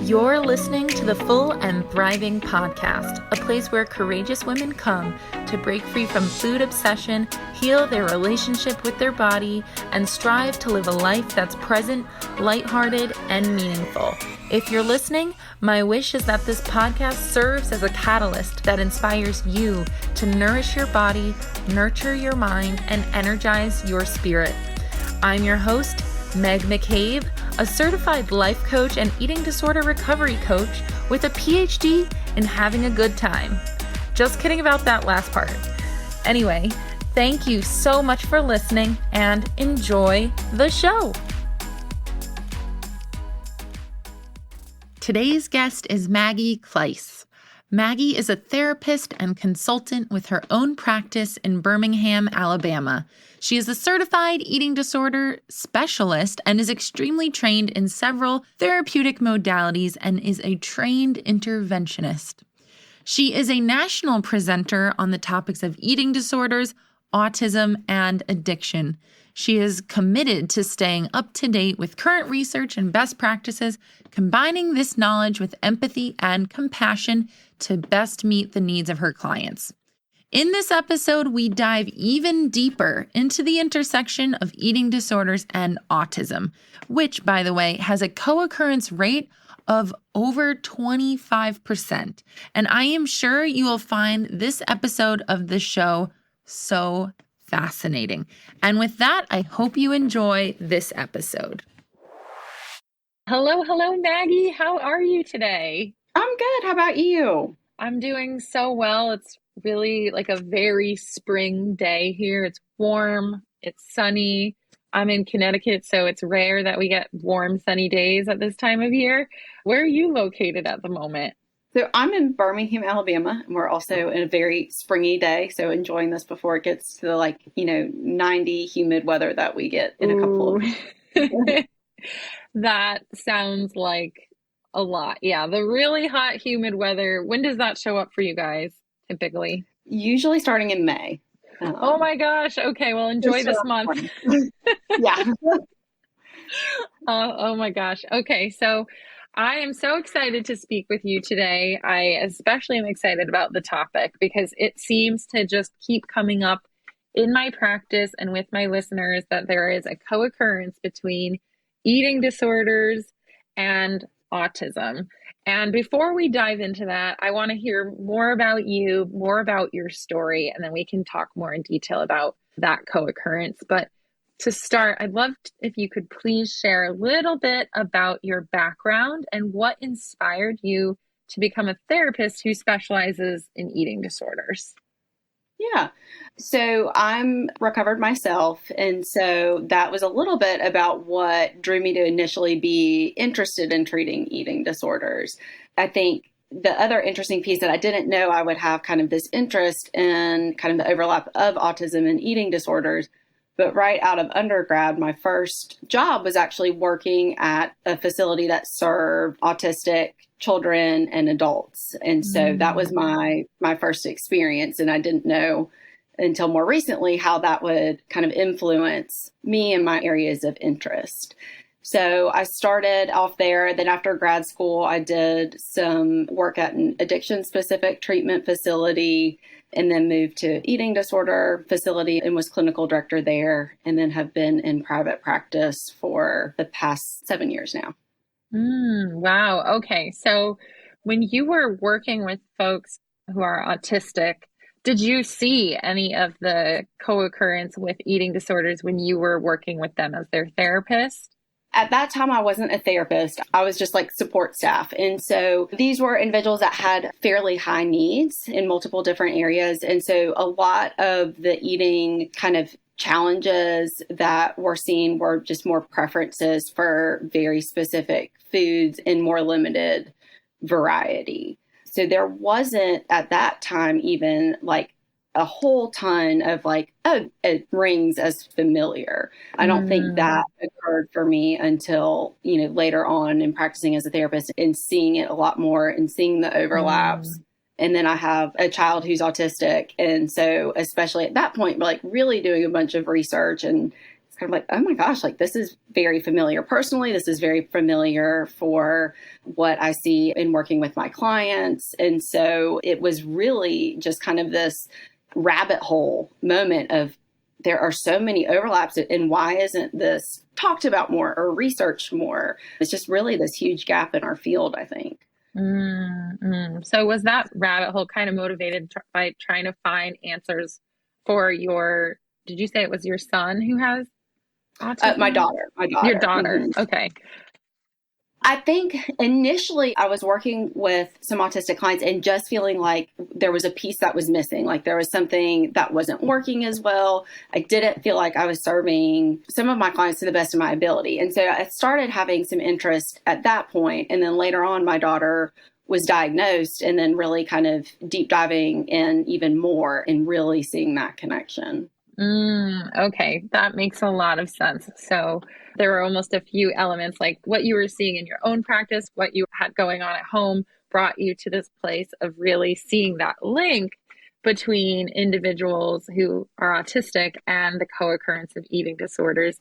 You're listening to the Full and Thriving Podcast, a place where courageous women come to break free from food obsession, heal their relationship with their body, and strive to live a life that's present, lighthearted, and meaningful. If you're listening, my wish is that this podcast serves as a catalyst that inspires you to nourish your body, nurture your mind, and energize your spirit. I'm your host, Meg McCabe, a certified life coach and eating disorder recovery coach with a PhD in having a good time. Just kidding about that last part. Anyway, thank you so much for listening and enjoy the show. Today's guest is Maggie Klyce. Maggie is a therapist and consultant with her own practice in Birmingham, Alabama. She is a certified eating disorder specialist and is extremely trained in several therapeutic modalities and is a trained interventionist. She is a national presenter on the topics of eating disorders, autism, and addiction. She is committed to staying up to date with current research and best practices, combining this knowledge with empathy and compassion to best meet the needs of her clients. In this episode, we dive even deeper into the intersection of eating disorders and autism, which, by the way, has a co-occurrence rate of over 25%. And I am sure you will find this episode of the show so fascinating. And with that, I hope you enjoy this episode. Hello, Maggie. How are you today? I'm good. How about you? I'm doing so well. It's really like a very spring day here. It's warm. It's sunny. I'm in Connecticut, so it's rare that we get warm, sunny days at this time of year. Where are you located at the moment? So I'm in Birmingham, Alabama, and we're also in a very springy day. So enjoying this before it gets to the 90 humid weather that we get in a couple of That sounds like a lot. Yeah, the really hot, humid weather. When does that show up for you guys typically? Usually starting in May. Oh my gosh. Okay, well, enjoy this month. Yeah. Oh my gosh. Okay, so I am so excited to speak with you today. I especially am excited about the topic because it seems to just keep coming up in my practice and with my listeners that there is a co-occurrence between eating disorders and autism. And before we dive into that, I want to hear more about you, more about your story, and then we can talk more in detail about that co-occurrence. But to start, I'd love if you could please share a little bit about your background and what inspired you to become a therapist who specializes in eating disorders. Yeah. So I'm recovered myself. And so that was a little bit about what drew me to initially be interested in treating eating disorders. I think the other interesting piece that I didn't know I would have kind of this interest in kind of the overlap of autism and eating disorders. But right out of undergrad, my first job was actually working at a facility that served autistic children and adults. And so that was my first experience. And I didn't know until more recently how that would kind of influence me and my areas of interest. So I started off there. Then after grad school, I did some work at an addiction-specific treatment facility and then moved to eating disorder facility and was clinical director there, and then have been in private practice for the past 7 years now. Wow. Okay. So when you were working with folks who are autistic, did you see any of the co-occurrence with eating disorders when you were working with them as their therapist? At that time, I wasn't a therapist. I was just like support staff. And so these were individuals that had fairly high needs in multiple different areas. And so a lot of the eating kind of challenges that we're seeing were just more preferences for very specific foods and more limited variety. So there wasn't at that time even like a whole ton of like, oh, it rings as familiar. I don't think that occurred for me until, later on in practicing as a therapist and seeing it a lot more and seeing the overlaps. And then I have a child who's autistic. And so especially at that point, like really doing a bunch of research and kind of like, oh my gosh, like this is very familiar personally. This is very familiar for what I see in working with my clients. And so it was really just kind of this rabbit hole moment of there are so many overlaps, and why isn't this talked about more or researched more? It's just really this huge gap in our field, I think. So was that rabbit hole kind of motivated by trying to find answers for your, did you say it was your son who has autism? My daughter. Your daughter. Mm-hmm. Okay. I think initially I was working with some autistic clients and just feeling like there was a piece that was missing, like there was something that wasn't working as well. I didn't feel like I was serving some of my clients to the best of my ability. And so I started having some interest at that point. And then later on, my daughter was diagnosed, and then really kind of deep diving in even more and really seeing that connection. Okay, that makes a lot of sense. So there were almost a few elements, like what you were seeing in your own practice, what you had going on at home brought you to this place of really seeing that link between individuals who are autistic and the co-occurrence of eating disorders.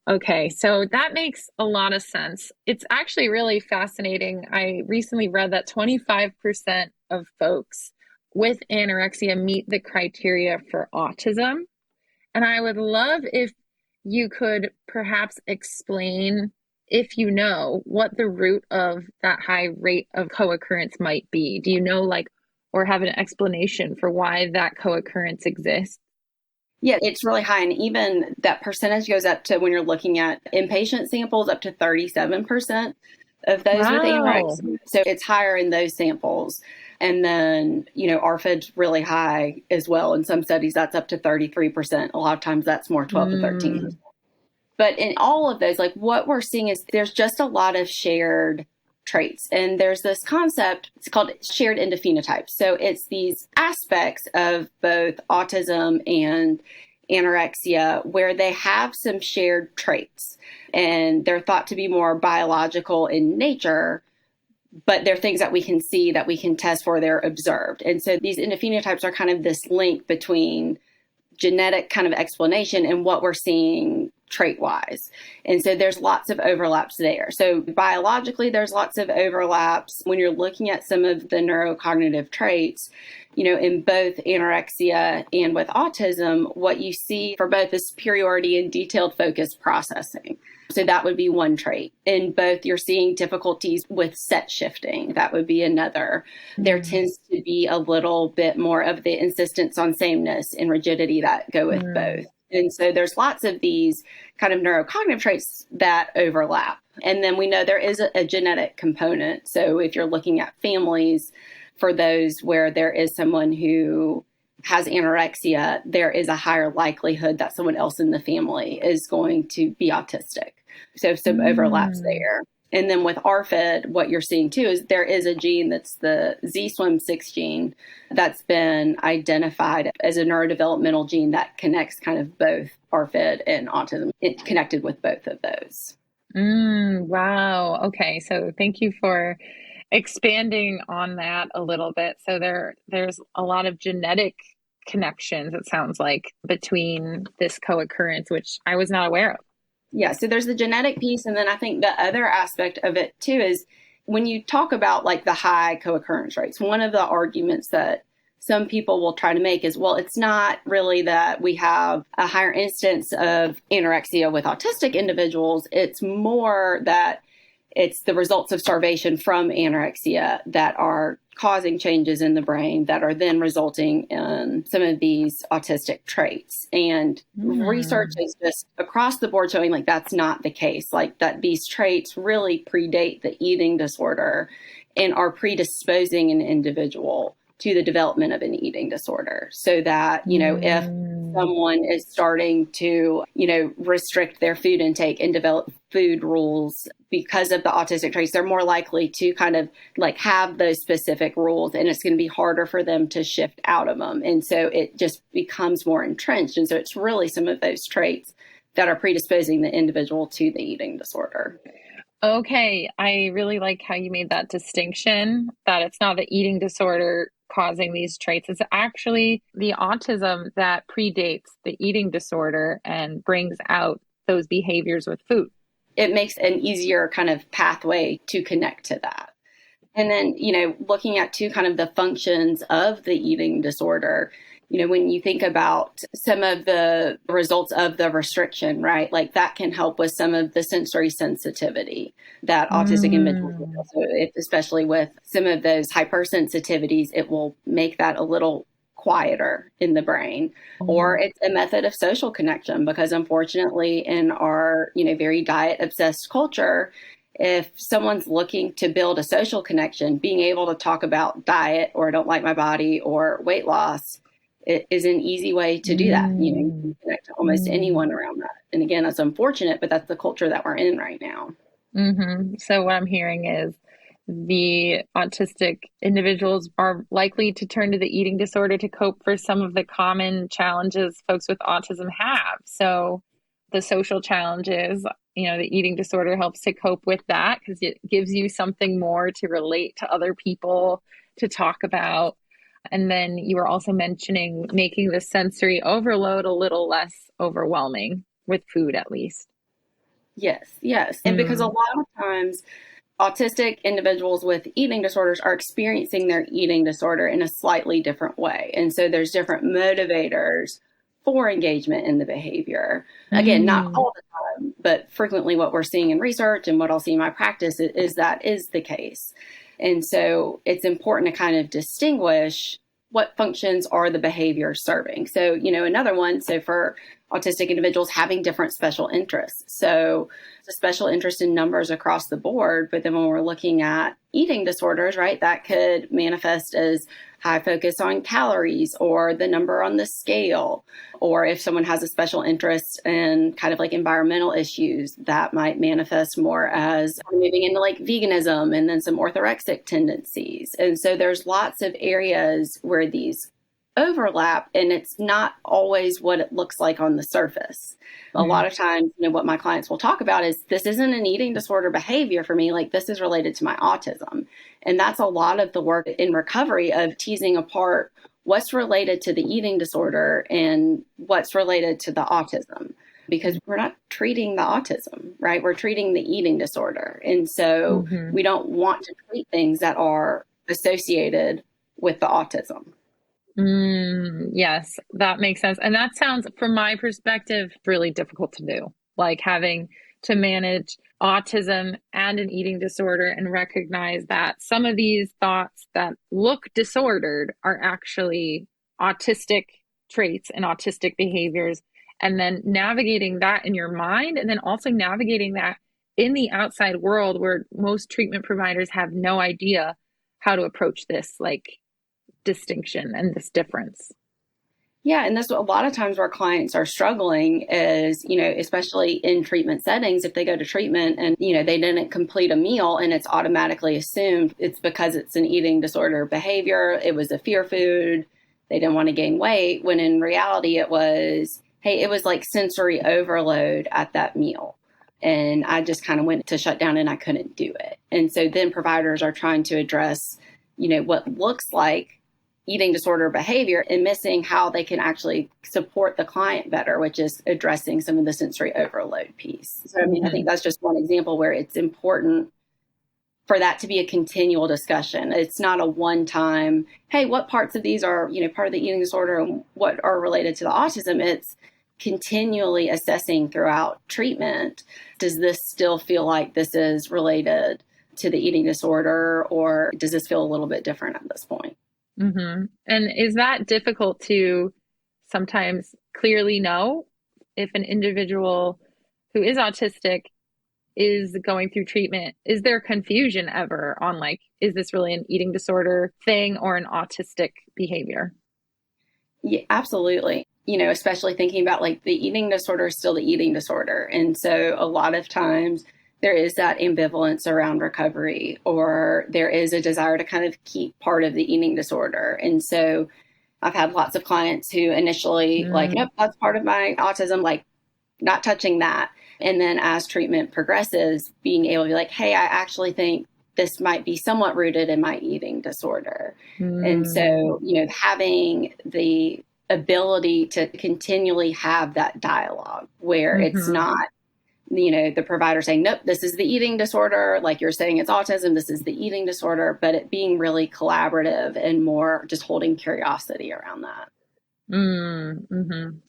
Okay, so that makes a lot of sense. It's actually really fascinating. I recently read that 25% of folks with anorexia meet the criteria for autism. And I would love if you could perhaps explain, if you know, what the root of that high rate of co-occurrence might be. Do you know, like, or have an explanation for why that co-occurrence exists? Yeah, it's really high. And even that percentage goes up to, when you're looking at inpatient samples, up to 37% of those with anorexia. So it's higher in those samples. And then, ARFID's really high as well. In some studies, that's up to 33%. A lot of times that's more 12 to 13%. But in all of those, like what we're seeing is there's just a lot of shared traits. And there's this concept, it's called shared endophenotypes. So it's these aspects of both autism and anorexia where they have some shared traits, and they're thought to be more biological in nature, but they're things that we can see, that we can test for, they're observed. And so these endophenotypes are kind of this link between genetic kind of explanation and what we're seeing trait-wise. And so there's lots of overlaps there. So biologically, there's lots of overlaps. When you're looking at some of the neurocognitive traits, in both anorexia and with autism, what you see for both is superiority and detailed focused processing. So that would be one trait. In both, you're seeing difficulties with set shifting. That would be another. There tends to be a little bit more of the insistence on sameness and rigidity that go with both. And so there's lots of these kind of neurocognitive traits that overlap. And then we know there is a genetic component. So if you're looking at families, for those where there is someone who has anorexia, there is a higher likelihood that someone else in the family is going to be autistic. So some overlaps there. And then with ARFID, what you're seeing too is there is a gene that's the ZSWM6 gene that's been identified as a neurodevelopmental gene that connects kind of both ARFID and autism. It connected with both of those. Wow. Okay. So thank you for expanding on that a little bit. So there's a lot of genetic connections, it sounds like, between this co-occurrence, which I was not aware of. Yeah, so there's the genetic piece. And then I think the other aspect of it too is when you talk about like the high co-occurrence rates, one of the arguments that some people will try to make is, well, it's not really that we have a higher instance of anorexia with autistic individuals. It's more that it's the results of starvation from anorexia that are causing changes in the brain that are then resulting in some of these autistic traits. And research is just across the board showing like that's not the case, like that these traits really predate the eating disorder and are predisposing an individual to the development of an eating disorder. So that, if someone is starting to, restrict their food intake and develop food rules because of the autistic traits, they're more likely to kind of like have those specific rules, and it's going to be harder for them to shift out of them. And so it just becomes more entrenched. And so it's really some of those traits that are predisposing the individual to the eating disorder. Okay. I really like how you made that distinction, that it's not the eating disorder causing these traits. It's actually the autism that predates the eating disorder and brings out those behaviors with food. It makes an easier kind of pathway to connect to that. And then, looking at kind of the functions of the eating disorder, when you think about some of the results of the restriction, right? Like that can help with some of the sensory sensitivity that autistic individuals have. So especially with some of those hypersensitivities, it will make that a little quieter in the brain. Or it's a method of social connection, because unfortunately in our, very diet obsessed culture, if someone's looking to build a social connection, being able to talk about diet or I don't like my body or weight loss, it is an easy way to do that. You can connect to almost anyone around that. And again, that's unfortunate, but that's the culture that we're in right now. So what I'm hearing is the autistic individuals are likely to turn to the eating disorder to cope for some of the common challenges folks with autism have. So the social challenges, the eating disorder helps to cope with that because it gives you something more to relate to other people, to talk about. And then you were also mentioning making the sensory overload a little less overwhelming with food, at least. Yes. And because a lot of times autistic individuals with eating disorders are experiencing their eating disorder in a slightly different way. And so there's different motivators for engagement in the behavior. Again, not all the time, but frequently what we're seeing in research and what I'll see in my practice is that is the case. And so it's important to kind of distinguish what functions are the behaviors serving. So, another one, so for autistic individuals having different special interests. So the special interest in numbers across the board, but then when we're looking at eating disorders, right, that could manifest as high focus on calories or the number on the scale, or if someone has a special interest in kind of like environmental issues, that might manifest more as moving into like veganism and then some orthorexic tendencies. And so there's lots of areas where these overlap, and it's not always what it looks like on the surface. A lot of times, what my clients will talk about is this isn't an eating disorder behavior for me, like this is related to my autism. And that's a lot of the work in recovery of teasing apart what's related to the eating disorder and what's related to the autism, because we're not treating the autism, right? We're treating the eating disorder. And so we don't want to treat things that are associated with the autism. Yes, that makes sense. And that sounds, from my perspective, really difficult to do. Like having to manage autism and an eating disorder and recognize that some of these thoughts that look disordered are actually autistic traits and autistic behaviors. And then navigating that in your mind, and then also navigating that in the outside world where most treatment providers have no idea how to approach this, like, distinction and this difference. Yeah, and that's what a lot of times where clients are struggling is, especially in treatment settings, if they go to treatment and, they didn't complete a meal and it's automatically assumed it's because it's an eating disorder behavior, it was a fear food, they didn't want to gain weight, when in reality it was, hey, it was like sensory overload at that meal. And I just kind of went to shut down and I couldn't do it. And so then providers are trying to address, what looks like eating disorder behavior and missing how they can actually support the client better, which is addressing some of the sensory overload piece. So, I think that's just one example where it's important for that to be a continual discussion. It's not a one-time, hey, what parts of these are, part of the eating disorder and what are related to the autism? It's continually assessing throughout treatment. Does this still feel like this is related to the eating disorder, or does this feel a little bit different at this point? And is that difficult to sometimes clearly know if an individual who is autistic is going through treatment? Is there confusion ever on, like, is this really an eating disorder thing or an autistic behavior? Yeah, absolutely. Especially thinking about like the eating disorder is still the eating disorder. And so a lot of times there is that ambivalence around recovery, or there is a desire to kind of keep part of the eating disorder. And so I've had lots of clients who initially like, nope, that's part of my autism, like not touching that. And then as treatment progresses, being able to be like, hey, I actually think this might be somewhat rooted in my eating disorder. And so, having the ability to continually have that dialogue where it's not the provider saying, nope, this is the eating disorder. Like you're saying it's autism, this is the eating disorder, but it being really collaborative and more just holding curiosity around that.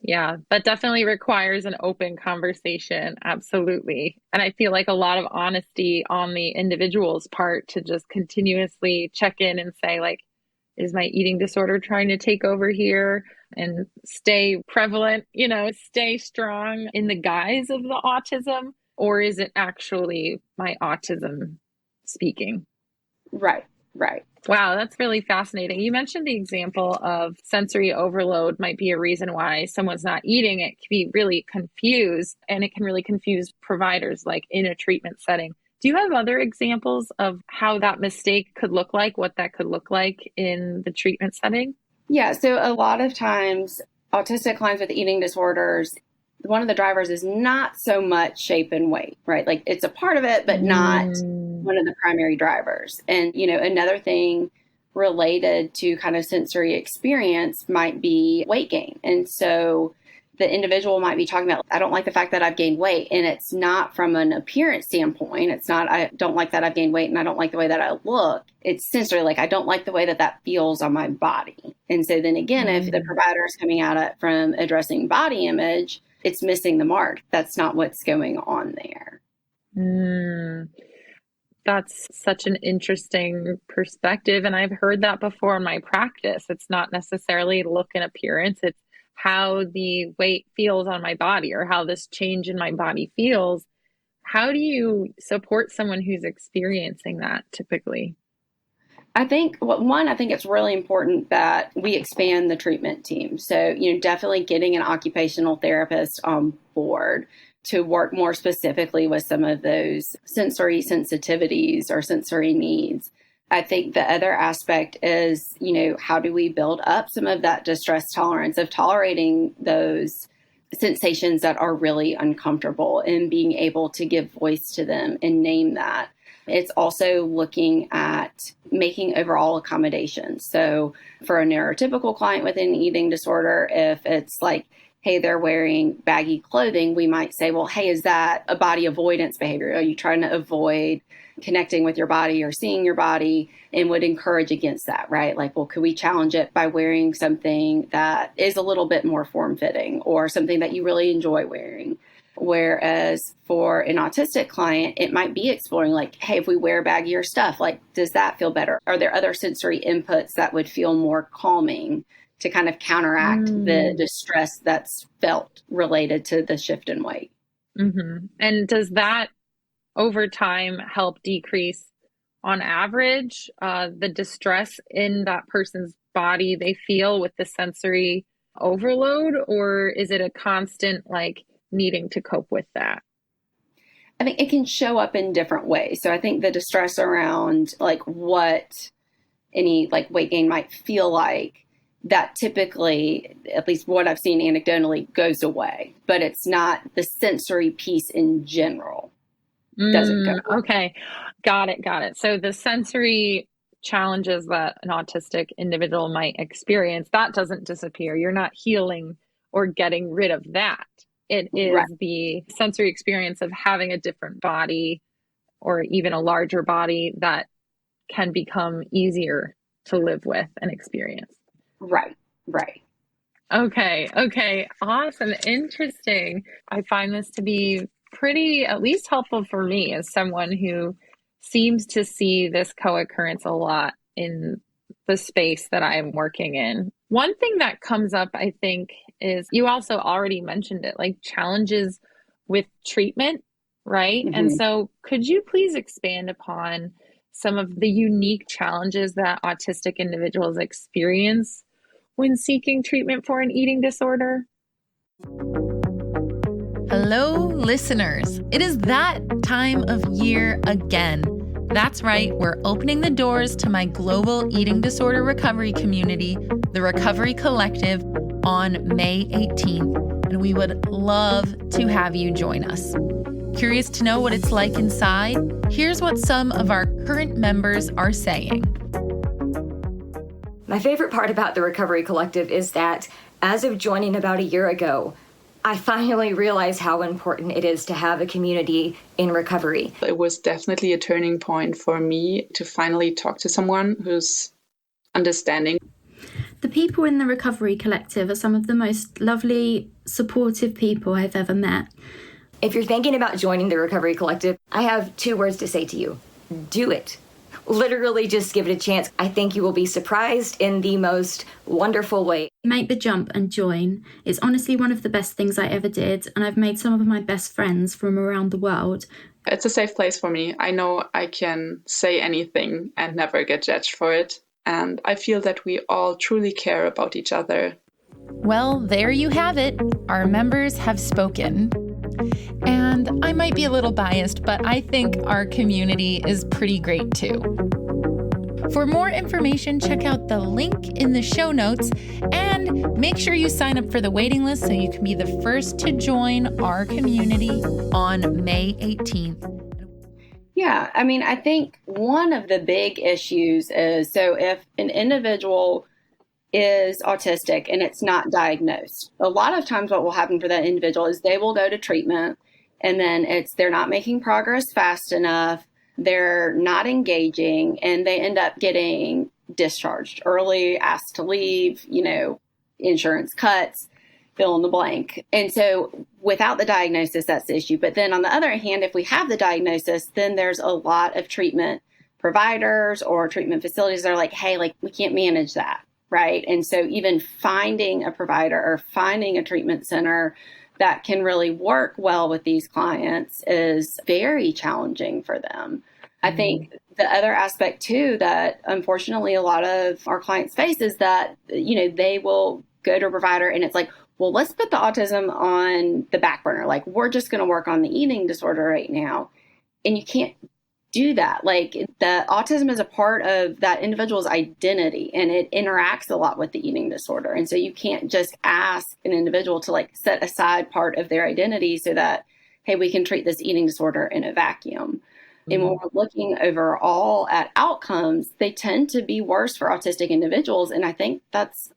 Yeah, that definitely requires an open conversation. Absolutely. And I feel like a lot of honesty on the individual's part to just continuously check in and say, like, is my eating disorder trying to take over here and stay prevalent, stay strong in the guise of the autism? Or is it actually my autism speaking? Right. Wow, that's really fascinating. You mentioned the example of sensory overload might be a reason why someone's not eating. It can be really confused, and it can really confuse providers, like in a treatment setting. Do you have other examples of how that mistake could look like, what that could look like in the treatment setting? Yeah, so a lot of times autistic clients with eating disorders, one of the drivers is not so much shape and weight, right? Like it's a part of it, but not one of the primary drivers. And, another thing related to kind of sensory experience might be weight gain. And so the individual might be talking about, I don't like the fact that I've gained weight. And it's not from an appearance standpoint. It's not, I don't like that I've gained weight and I don't like the way that I look. It's sensory, like I don't like the way that that feels on my body. And so then again, if the provider is coming at it from addressing body image, it's missing the mark. That's not what's going on there. That's such an interesting perspective. And I've heard that before in my practice. It's not necessarily look and appearance. It's how the weight feels on my body or how this change in my body feels. How do you support someone who's experiencing that typically? I think it's really important that we expand the treatment team. So, definitely getting an occupational therapist on board to work more specifically with some of those sensory sensitivities or sensory needs. I think the other aspect is, how do we build up some of that distress tolerance of tolerating those sensations that are really uncomfortable and being able to give voice to them and name that. It's also looking at making overall accommodations. So for a neurotypical client with an eating disorder, if it's like, hey, they're wearing baggy clothing, we might say, well, hey, is that a body avoidance behavior? Are you trying to avoid connecting with your body or seeing your body, and would encourage against that, right? Like, well, could we challenge it by wearing something that is a little bit more form-fitting or something that you really enjoy wearing? Whereas for an autistic client, it might be exploring like, hey, if we wear baggier stuff, like, does that feel better? Are there other sensory inputs that would feel more calming to kind of counteract the distress that's felt related to the shift in weight? And does that over time help decrease on average the distress in that person's body they feel with the sensory overload, or is it a constant like needing to cope with that? I think it can show up in different ways. So I think the distress around like what any like weight gain might feel like, that typically, at least what I've seen anecdotally, goes away, but it's not the sensory piece in general. Doesn't go away. Okay. Got it. So the sensory challenges that an autistic individual might experience, that doesn't disappear. You're not healing or getting rid of that. It is Right. the sensory experience of having a different body or even a larger body that can become easier to live with and experience. Right. Okay. Awesome. Interesting. I find this to be pretty, at least helpful for me as someone who seems to see this co-occurrence a lot in the space that I'm working in. One thing that comes up, I think, is you also already mentioned it, like challenges with treatment, right? And so could you please expand upon some of the unique challenges that autistic individuals experience when seeking treatment for an eating disorder? Hello, listeners. It is that time of year again. That's right, we're opening the doors to my global eating disorder recovery community, the Recovery Collective, on May 18th, and we would love to have you join us. Curious to know what it's like inside? Here's what some of our current members are saying. My favorite part about the Recovery Collective is that as of joining about a year ago, I finally realized how important it is to have a community in recovery. It was definitely a turning point for me to finally talk to someone who's understanding. The people in the Recovery Collective are some of the most lovely, supportive people I've ever met. If you're thinking about joining the Recovery Collective, I have 2 words to say to you. Do it. Literally just give it a chance. I think you will be surprised in the most wonderful way. Make the jump and join. It's honestly one of the best things I ever did, and I've made some of my best friends from around the world. It's a safe place for me. I know I can say anything and never get judged for it. And I feel that we all truly care about each other. Well, there you have it. Our members have spoken. And I might be a little biased, but I think our community is pretty great too. For more information, check out the link in the show notes and make sure you sign up for the waiting list so you can be the first to join our community on May 18th. Yeah, I mean, I think one of the big issues is, so if an individual is autistic and it's not diagnosed, a lot of times what will happen for that individual is they will go to treatment and then they're not making progress fast enough, they're not engaging, and they end up getting discharged early, asked to leave, insurance cuts, fill in the blank. And so without the diagnosis, that's the issue. But then on the other hand, if we have the diagnosis, then there's a lot of treatment providers or treatment facilities that are like, hey, we can't manage that. Right. And so even finding a provider or finding a treatment center that can really work well with these clients is very challenging for them. I think the other aspect, too, that unfortunately a lot of our clients face is that, they will go to a provider and it's like, well, let's put the autism on the back burner. We're just going to work on the eating disorder right now. And you can't do that. The autism is a part of that individual's identity and it interacts a lot with the eating disorder. And so you can't just ask an individual to set aside part of their identity so that, hey, we can treat this eating disorder in a vacuum. Mm-hmm. And when we're looking overall at outcomes, they tend to be worse for autistic individuals. And I think that's,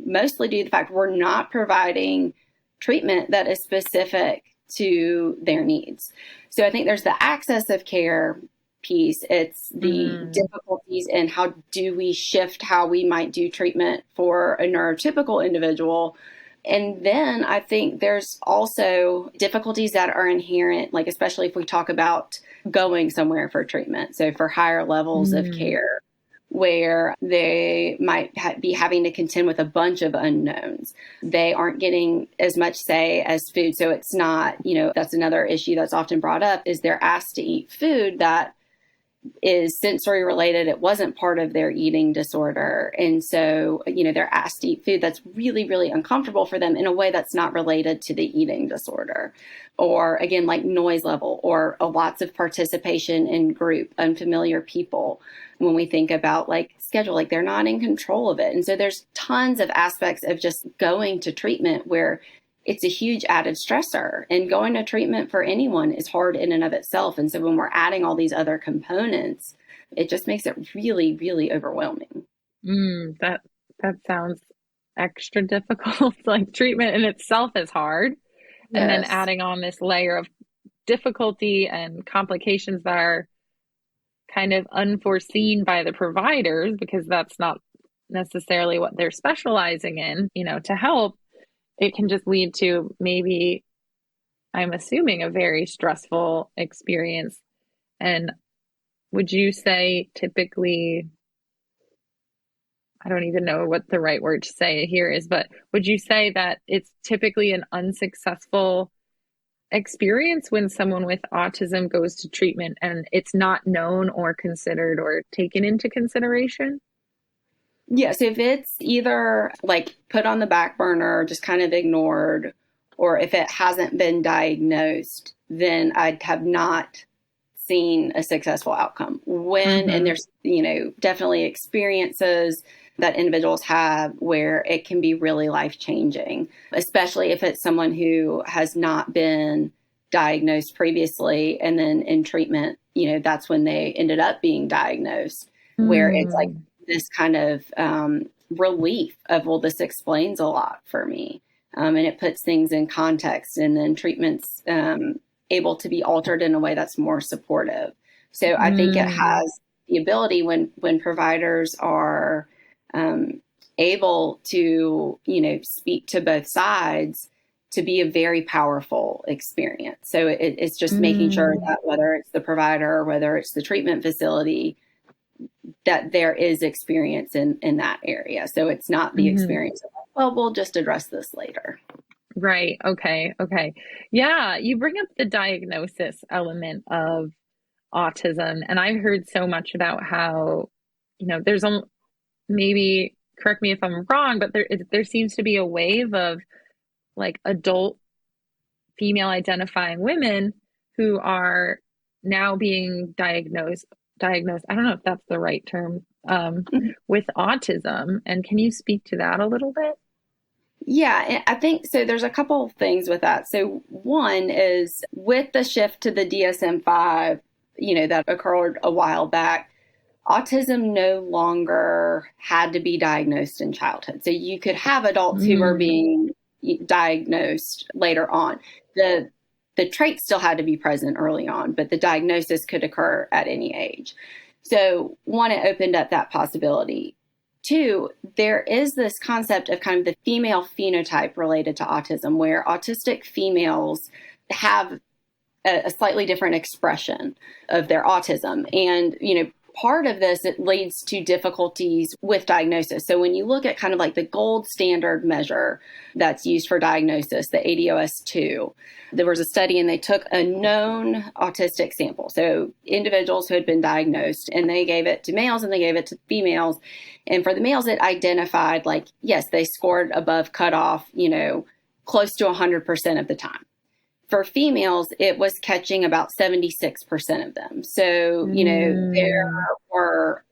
mostly due to the fact we're not providing treatment that is specific to their needs. So I think there's the access of care piece. It's the difficulties in how do we shift how we might do treatment for a neurotypical individual. And then I think there's also difficulties that are inherent, especially if we talk about going somewhere for treatment. So for higher levels of care, where they might be having to contend with a bunch of unknowns. They aren't getting as much say as food. So it's not, that's another issue that's often brought up is they're asked to eat food that is sensory related. It wasn't part of their eating disorder. And so, they're asked to eat food that's really, really uncomfortable for them in a way that's not related to the eating disorder. Or again, noise level or lots of participation in group, unfamiliar people. When we think about schedule, they're not in control of it. And so there's tons of aspects of just going to treatment where it's a huge added stressor, and going to treatment for anyone is hard in and of itself. And so when we're adding all these other components, it just makes it really, really overwhelming. That sounds extra difficult. Treatment in itself is hard. Yes. And then adding on this layer of difficulty and complications that are kind of unforeseen by the providers because that's not necessarily what they're specializing in, to help. It can just lead to maybe, I'm assuming, a very stressful experience. And would you say typically, I don't even know what the right word to say here is, but would you say that it's typically an unsuccessful experience when someone with autism goes to treatment and it's not known or considered or taken into consideration? Yes, if it's either put on the back burner, just kind of ignored, or if it hasn't been diagnosed, then I have not seen a successful outcome. And there's, definitely experiences that individuals have where it can be really life-changing, especially if it's someone who has not been diagnosed previously. And then in treatment, that's when they ended up being diagnosed, where it's this kind of relief of, well, this explains a lot for me. and it puts things in context, and then treatment's able to be altered in a way that's more supportive. So I think it has the ability when providers are able to, speak to both sides, to be a very powerful experience. So it's just making sure that whether it's the provider or whether it's the treatment facility, that there is experience in that area. So it's not the experience of, well, we'll just address this later. Right. Okay. Yeah. You bring up the diagnosis element of autism, and I've heard so much about how, there's maybe, correct me if I'm wrong, but there seems to be a wave of like adult female identifying women who are now being diagnosed, I don't know if that's the right term, with autism. And can you speak to that a little bit? Yeah, I think so. There's a couple of things with that. So one is with the shift to the DSM-5, that occurred a while back, autism no longer had to be diagnosed in childhood. So you could have adults who were being diagnosed later on. The traits still had to be present early on, but the diagnosis could occur at any age. So one, it opened up that possibility. Two, there is this concept of kind of the female phenotype related to autism, where autistic females have a slightly different expression of their autism. And, part of this, it leads to difficulties with diagnosis. So when you look at kind of like the gold standard measure that's used for diagnosis, the ADOS-2, there was a study and they took a known autistic sample. So individuals who had been diagnosed, and they gave it to males and they gave it to females. And for the males, it identified like, yes, they scored above cutoff, close to 100% of the time. For females, it was catching about 76% of them. So, there were,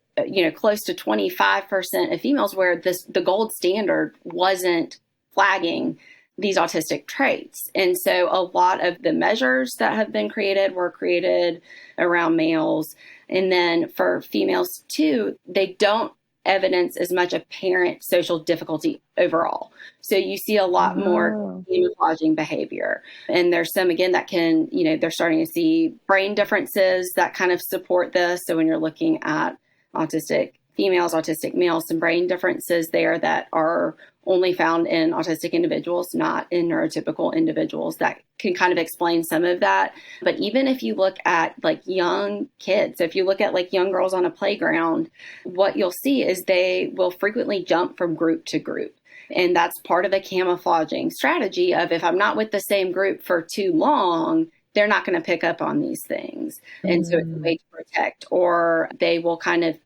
close to 25% of females where the gold standard wasn't flagging these autistic traits. And so a lot of the measures that have been created were created around males. And then for females too, they don't evidence as much apparent social difficulty overall. So you see a lot more camouflaging behavior. And there's some, again, that can, they're starting to see brain differences that kind of support this. So when you're looking at autistic females, autistic males, some brain differences there that are only found in autistic individuals, not in neurotypical individuals, that can kind of explain some of that. But even if you look at like young kids, so if you look at like young girls on a playground, what you'll see is they will frequently jump from group to group. And that's part of a camouflaging strategy of, if I'm not with the same group for too long, they're not going to pick up on these things. And so it's a way to protect, or they will kind of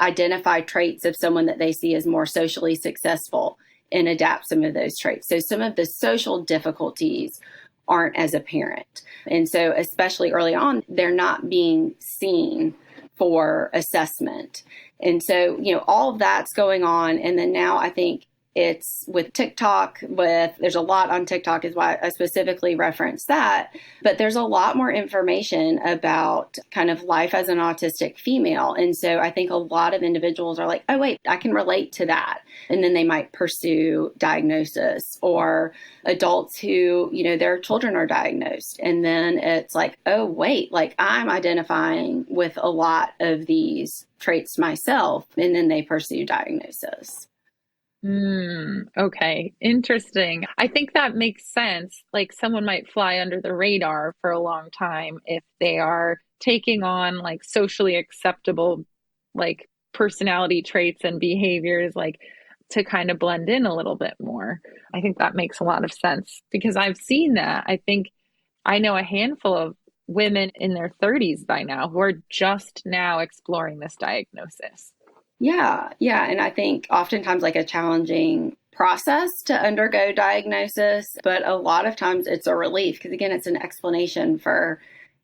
identify traits of someone that they see as more socially successful and adapt some of those traits. So some of the social difficulties aren't as apparent. And so especially early on, they're not being seen for assessment. And so, all of that's going on. And then now I think it's with TikTok, there's a lot on TikTok is why I specifically referenced that, but there's a lot more information about kind of life as an autistic female. And so I think a lot of individuals are like, oh, wait, I can relate to that. And then they might pursue diagnosis, or adults who, their children are diagnosed. And then it's like, oh, wait, like I'm identifying with a lot of these traits myself. And then they pursue diagnosis. Okay. Interesting. I think that makes sense. Like someone might fly under the radar for a long time if they are taking on like socially acceptable, like personality traits and behaviors, like to kind of blend in a little bit more. I think that makes a lot of sense because I've seen that. I think I know a handful of women in their 30s by now who are just now exploring this diagnosis. Yeah. And I think oftentimes like a challenging process to undergo diagnosis, but a lot of times it's a relief because, again, it's an explanation for,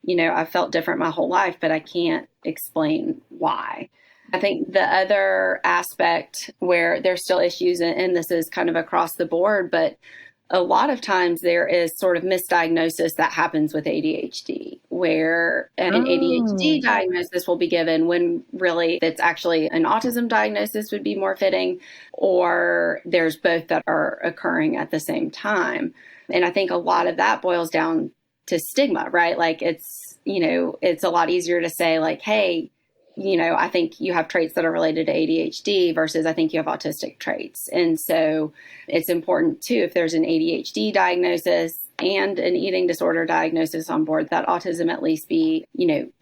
I felt different my whole life, but I can't explain why. I think the other aspect where there's still issues, and this is kind of across the board, but a lot of times there is sort of misdiagnosis that happens with ADHD, where an ADHD diagnosis will be given when really it's actually an autism diagnosis would be more fitting, or there's both that are occurring at the same time. And I think a lot of that boils down to stigma, right? Like it's a lot easier to say like, hey, I think you have traits that are related to ADHD versus I think you have autistic traits. And so it's important too, if there's an ADHD diagnosis and an eating disorder diagnosis on board, that autism at least be,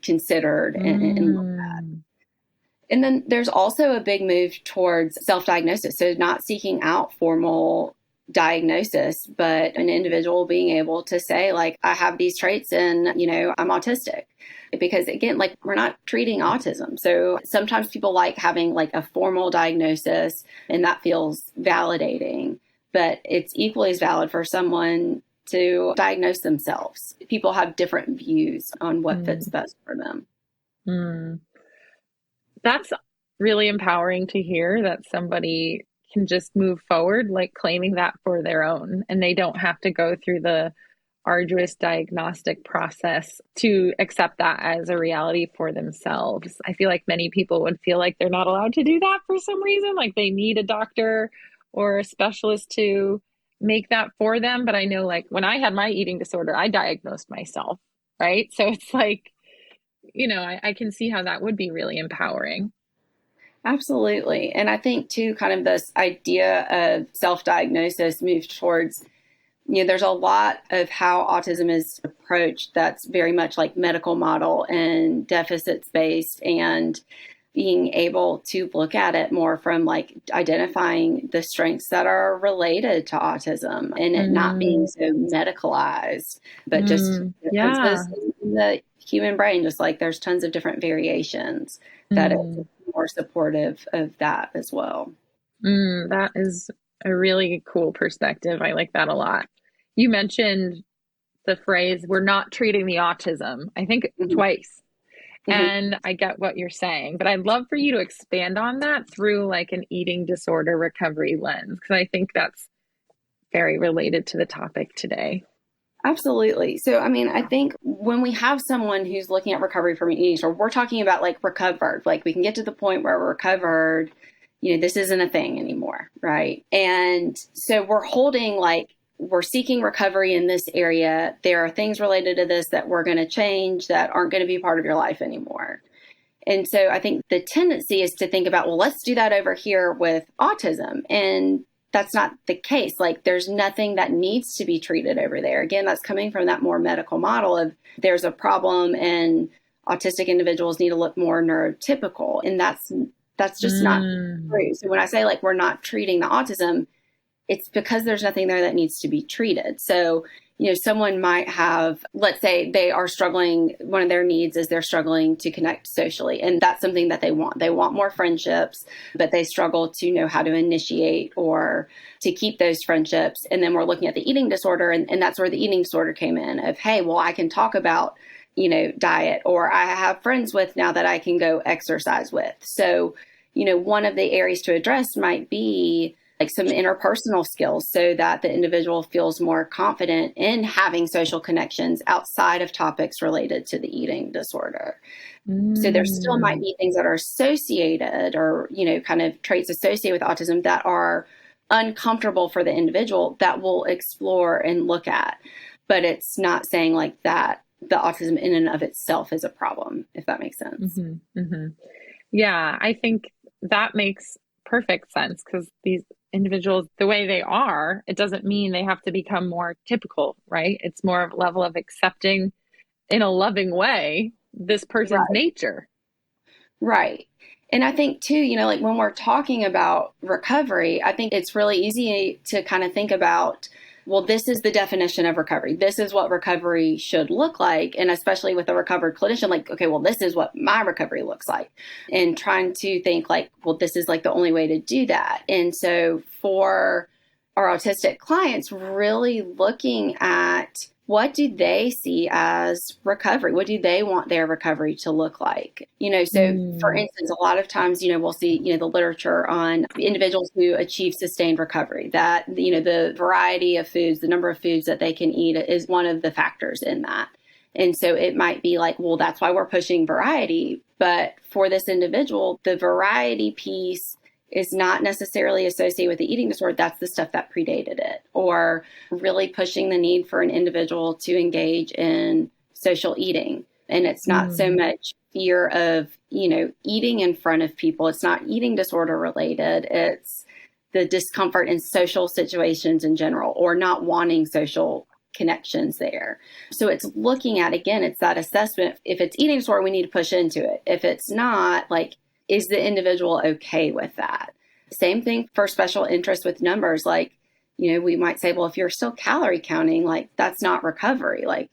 considered and looked at. And then there's also a big move towards self-diagnosis. So not seeking out formal diagnosis, but an individual being able to say like, I have these traits and, I'm autistic. Because again, like we're not treating autism. So sometimes people like having like a formal diagnosis and that feels validating, but it's equally as valid for someone to diagnose themselves. People have different views on what fits best for them. That's really empowering to hear that somebody can just move forward, like claiming that for their own, and they don't have to go through the arduous diagnostic process to accept that as a reality for themselves. I feel like many people would feel like they're not allowed to do that for some reason, like they need a doctor or a specialist to make that for them. But I know like when I had my eating disorder, I diagnosed myself, right? So it's like, I can see how that would be really empowering. Absolutely. And I think too, kind of this idea of self-diagnosis moves towards, there's a lot of how autism is approached that's very much like medical model and deficits based, and being able to look at it more from like identifying the strengths that are related to autism and it not being so medicalized, but just differences in the human brain, just like there's tons of different variations that it's more supportive of that as well. That is a really cool perspective. I like that a lot. You mentioned the phrase, we're not treating the autism, I think twice. And I get what you're saying, but I'd love for you to expand on that through like an eating disorder recovery lens, because I think that's very related to the topic today. Absolutely. So, I think when we have someone who's looking at recovery from an eating disorder, we're talking about like recovered, like we can get to the point where we're recovered, this isn't a thing anymore, right? And so we're seeking recovery in this area. There are things related to this that we're going to change that aren't going to be part of your life anymore. And so I think the tendency is to think about, well, let's do that over here with autism. And that's not the case. Like there's nothing that needs to be treated over there. Again, that's coming from that more medical model of there's a problem and autistic individuals need to look more neurotypical. And that's just not true. So when I say like we're not treating the autism, it's because there's nothing there that needs to be treated. So, someone might have, let's say they are struggling, one of their needs is they're struggling to connect socially. And that's something that they want. They want more friendships, but they struggle to know how to initiate or to keep those friendships. And then we're looking at the eating disorder. And that's where the eating disorder came in of, hey, well, I can talk about, diet, or I have friends with now that I can go exercise with. So, one of the areas to address might be like some interpersonal skills so that the individual feels more confident in having social connections outside of topics related to the eating disorder. So there still might be things that are associated or, kind of traits associated with autism that are uncomfortable for the individual that we'll explore and look at. But it's not saying like that the autism in and of itself is a problem, if that makes sense. Yeah, I think that makes perfect sense because these individuals, the way they are, it doesn't mean they have to become more typical, right? It's more of a level of accepting in a loving way this person's nature. Right. And I think too, like when we're talking about recovery, I think it's really easy to kind of think about, well, this is the definition of recovery. This is what recovery should look like. And especially with a recovered clinician, like, okay, well, this is what my recovery looks like. And trying to think like, well, this is like the only way to do that. And so for our autistic clients, really looking at what do they see as recovery? What do they want their recovery to look like? So for instance, a lot of times, we'll see, the literature on individuals who achieve sustained recovery, that, the variety of foods, the number of foods that they can eat is one of the factors in that. And so it might be like, well, that's why we're pushing variety. But for this individual, the variety piece is not necessarily associated with the eating disorder. That's the stuff that predated it. Or really pushing the need for an individual to engage in social eating. And it's not so much fear of, eating in front of people. It's not eating disorder related. It's the discomfort in social situations in general, or not wanting social connections there. So it's looking at, again, it's that assessment. If it's eating disorder, we need to push into it. If it's not, like, is the individual okay with that? Same thing for special interest with numbers. Like, we might say, well, if you're still calorie counting, like, that's not recovery. Like,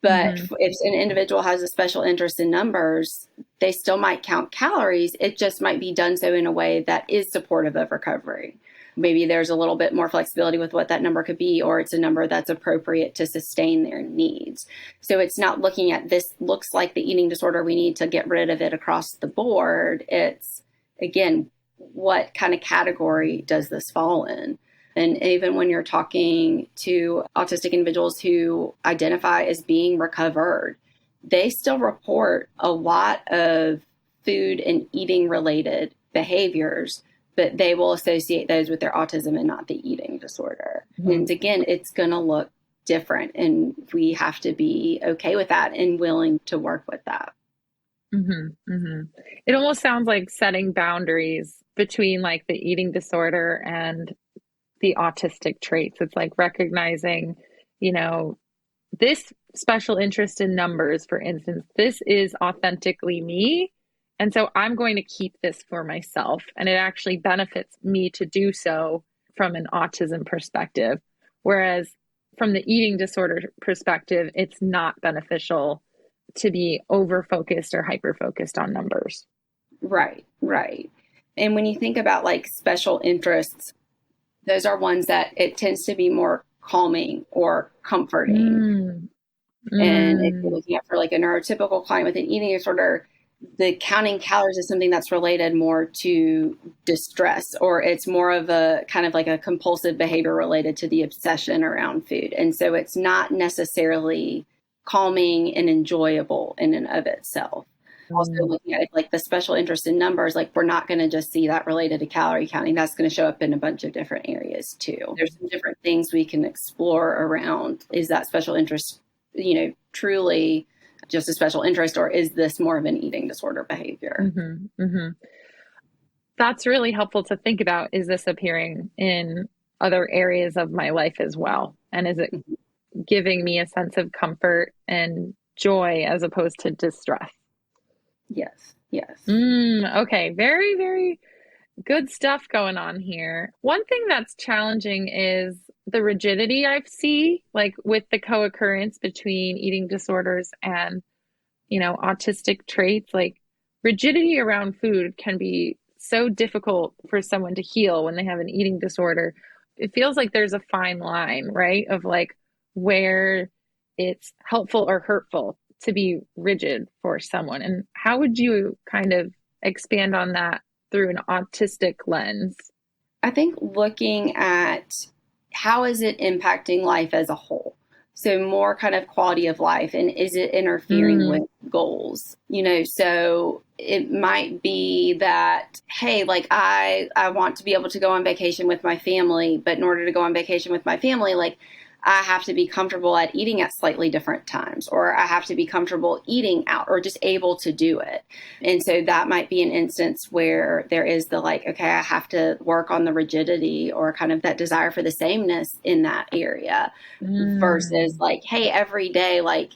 but if an individual has a special interest in numbers, they still might count calories. It just might be done so in a way that is supportive of recovery. Maybe there's a little bit more flexibility with what that number could be, or it's a number that's appropriate to sustain their needs. So it's not looking at, this looks like the eating disorder, we need to get rid of it across the board. It's, again, what kind of category does this fall in? And even when you're talking to autistic individuals who identify as being recovered, they still report a lot of food and eating related behaviors, but they will associate those with their autism and not the eating disorder. And again, it's going to look different, and we have to be okay with that and willing to work with that. It almost sounds like setting boundaries between, like, the eating disorder and the autistic traits. It's like recognizing, this special interest in numbers, for instance, this is authentically me. And so I'm going to keep this for myself. And it actually benefits me to do so from an autism perspective. Whereas from the eating disorder perspective, it's not beneficial to be over-focused or hyper-focused on numbers. Right. And when you think about, like, special interests, those are ones that it tends to be more calming or comforting. And if you're looking at for, like, a neurotypical client with an eating disorder, the counting calories is something that's related more to distress, or it's more of a kind of like a compulsive behavior related to the obsession around food. And so it's not necessarily calming and enjoyable in and of itself. Also looking at it, like, the special interest in numbers, like, we're not going to just see that related to calorie counting. That's going to show up in a bunch of different areas too. There's some different things we can explore around, is that special interest, truly just a special interest, or is this more of an eating disorder behavior? That's really helpful to think about. Is this appearing in other areas of my life as well? And is it giving me a sense of comfort and joy as opposed to distress? Yes. Okay. Very, very good stuff going on here. One thing that's challenging is the rigidity I see, like, with the co-occurrence between eating disorders and, autistic traits. Like, rigidity around food can be so difficult for someone to heal when they have an eating disorder. It feels like there's a fine line, right? Of, like, where it's helpful or hurtful to be rigid for someone. And how would you kind of expand on that through an autistic lens? I think looking at how is it impacting life as a whole? So more kind of quality of life, and is it interfering with goals? So it might be that, hey, like, I want to be able to go on vacation with my family, but in order to go on vacation with my family, like, I have to be comfortable at eating at slightly different times, or I have to be comfortable eating out, or just able to do it. And so that might be an instance where there is the, like, okay, I have to work on the rigidity or kind of that desire for the sameness in that area versus, like, hey, every day, like,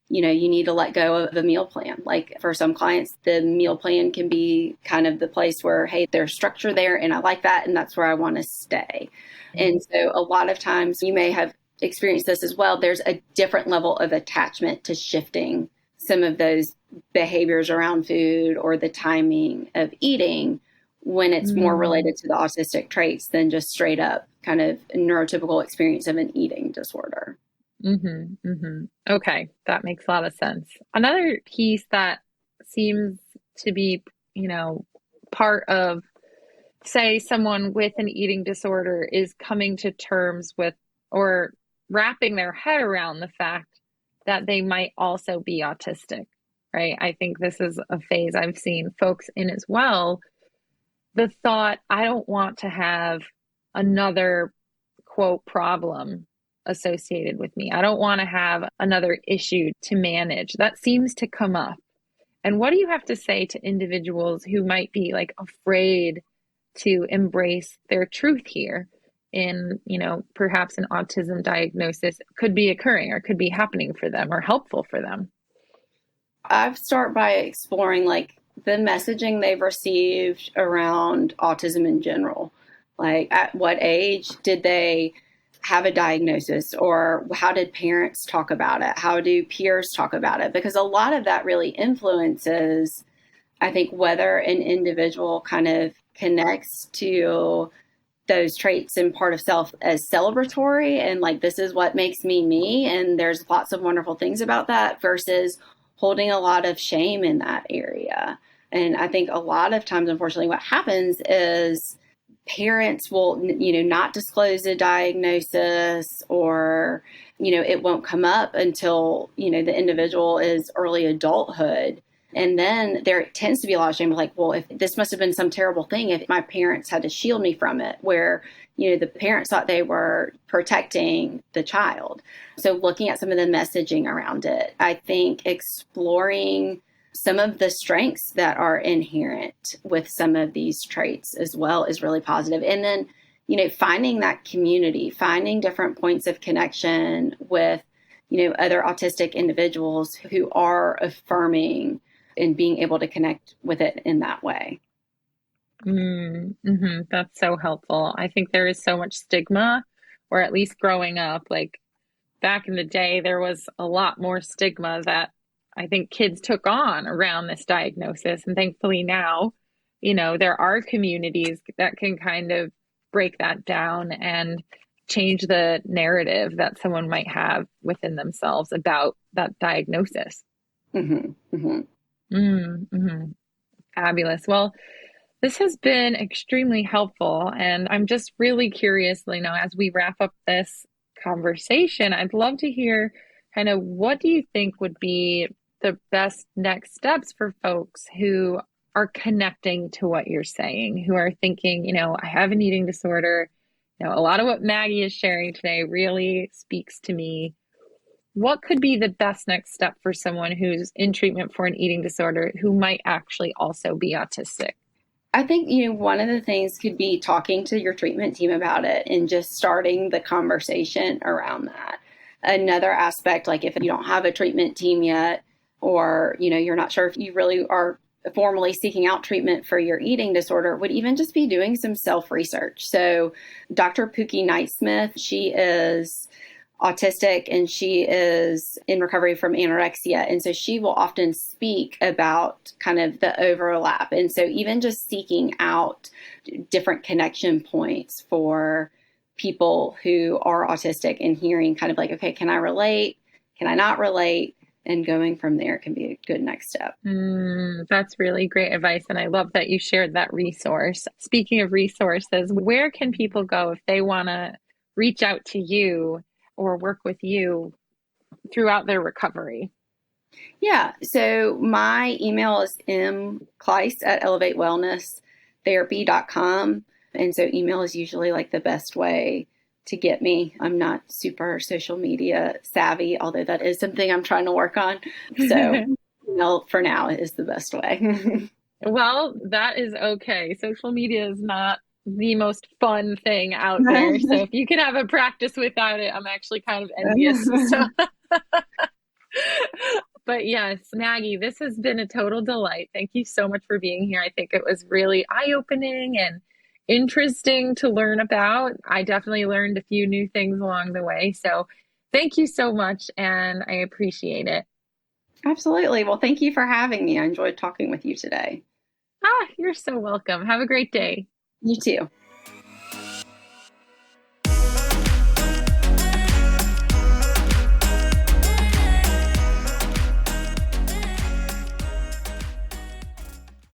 you need to let go of a meal plan. Like, for some clients, the meal plan can be kind of the place where, hey, there's structure there and I like that, and that's where I want to stay. And so a lot of times you may have experienced this as well. There's a different level of attachment to shifting some of those behaviors around food or the timing of eating when it's more related to the autistic traits than just straight up kind of neurotypical experience of an eating disorder. Okay, that makes a lot of sense. Another piece that seems to be, part of, say, someone with an eating disorder is coming to terms with or wrapping their head around the fact that they might also be autistic, right? I think this is a phase I've seen folks in as well. The thought, I don't want to have another quote problem associated with me. I don't want to have another issue to manage. That seems to come up. And what do you have to say to individuals who might be like afraid to embrace their truth here in, perhaps an autism diagnosis could be occurring or could be happening for them or helpful for them? I start by exploring like the messaging they've received around autism in general. Like, at what age did they have a diagnosis, or how did parents talk about it? How do peers talk about it? Because a lot of that really influences, I think, whether an individual kind of connects to those traits and part of self as celebratory and like, this is what makes me me. And there's lots of wonderful things about that, versus holding a lot of shame in that area. And I think a lot of times, unfortunately, what happens is parents will, not disclose a diagnosis, or, it won't come up until, the individual is early adulthood. And then there tends to be a lot of shame, like, well, if this must have been some terrible thing, if my parents had to shield me from it, where, the parents thought they were protecting the child. So looking at some of the messaging around it, I think exploring some of the strengths that are inherent with some of these traits as well is really positive. And then, finding that community, finding different points of connection with, other autistic individuals who are affirming and being able to connect with it in that way. That's so helpful. I think there is so much stigma, or at least growing up, like back in the day, there was a lot more stigma that I think kids took on around this diagnosis. And thankfully now, there are communities that can kind of break that down and change the narrative that someone might have within themselves about that diagnosis. Fabulous. Well, this has been extremely helpful. And I'm just really curious, as we wrap up this conversation, I'd love to hear kind of what do you think would be the best next steps for folks who are connecting to what you're saying, who are thinking, I have an eating disorder. A lot of what Maggie is sharing today really speaks to me. What could be the best next step for someone who's in treatment for an eating disorder who might actually also be autistic? I think, one of the things could be talking to your treatment team about it and just starting the conversation around that. Another aspect, like if you don't have a treatment team yet, or, you're not sure if you really are formally seeking out treatment for your eating disorder, would even just be doing some self-research. So Dr. Pookie Knightsmith, she is autistic and she is in recovery from anorexia. And so she will often speak about kind of the overlap. And so even just seeking out different connection points for people who are autistic and hearing kind of like, okay, can I relate? Can I not relate? And going from there can be a good next step. That's really great advice. And I love that you shared that resource. Speaking of resources, where can people go if they want to reach out to you or work with you throughout their recovery? Yeah. So my email is mklyce@elevatewellnesstherapy.com. And so email is usually like the best way to get me. I'm not super social media savvy, although that is something I'm trying to work on. So email for now is the best way. Well, that is okay. Social media is not the most fun thing out there. So if you can have a practice without it, I'm actually kind of envious. But yes, Maggie, this has been a total delight. Thank you so much for being here. I think it was really eye-opening and interesting to learn about. I definitely learned a few new things along the way. So thank you so much, and I appreciate it. Absolutely. Well, thank you for having me. I enjoyed talking with you today. You're so welcome. Have a great day. You too.